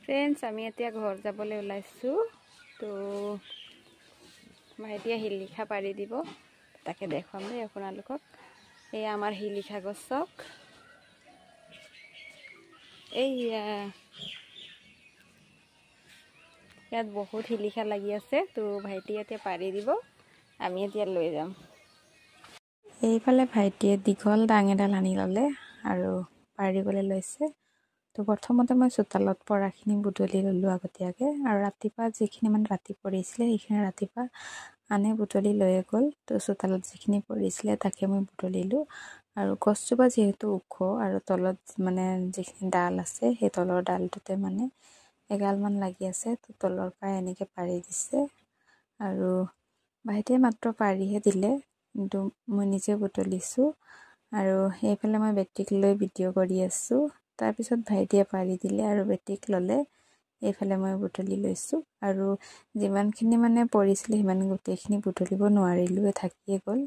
friends আমি এতিয়া ঘৰ যাবলৈ ওলাইছোঁ তো ভাইটিয়ে শিলিখা পাৰি দিব তাকে দেখুৱাম দেই আপোনালোকক এই আমাৰ শিলিখা গছক এইয়া ইয়াত বহুত শিলিখা লাগি আছে তো ভাইটিয়ে এতিয়া পাৰি দিব আমি এতিয়া লৈ যাম এইফালে ভাইটিয়ে দীঘল ডাং এডাল আনি ল'লে আৰু পাৰিবলৈ লৈছে তো প্ৰথমতে মই চোতালত পৰাখিনি বুটলি ল'লোঁ আগতীয়াকৈ আৰু ৰাতিপুৱা যিখিনি মানে ৰাতি পৰিছিলে সেইখিনি ৰাতিপুৱা আনে বুটলি লৈয়ে গ'ল তো চোতালত যিখিনি পৰিছিলে তাকে মই বুটলিলোঁ আৰু গছজোপা যিহেতু ওখ আৰু তলত মানে যিখিনি ডাল আছে সেই তলৰ ডালটোতে মানে এগালমান লাগি আছে তো তলৰ পৰা এনেকৈ পাৰি দিছে আৰু ভাইটিয়ে মাত্ৰ পাৰিহে দিলে কিন্তু মই নিজে বুটলিছোঁ আৰু এইফালে মই বেটিক লৈ ভিডিঅ' কৰি আছোঁ তাৰপিছত ভাইটিয়ে পাৰি দিলে আৰু বেটিক ল'লে এইফালে মই বুটলি লৈছোঁ আৰু যিমানখিনি মানে পৰিছিলে সিমান গোটেইখিনি বুটলিব নোৱাৰিলোঁ থাকিয়ে গ'ল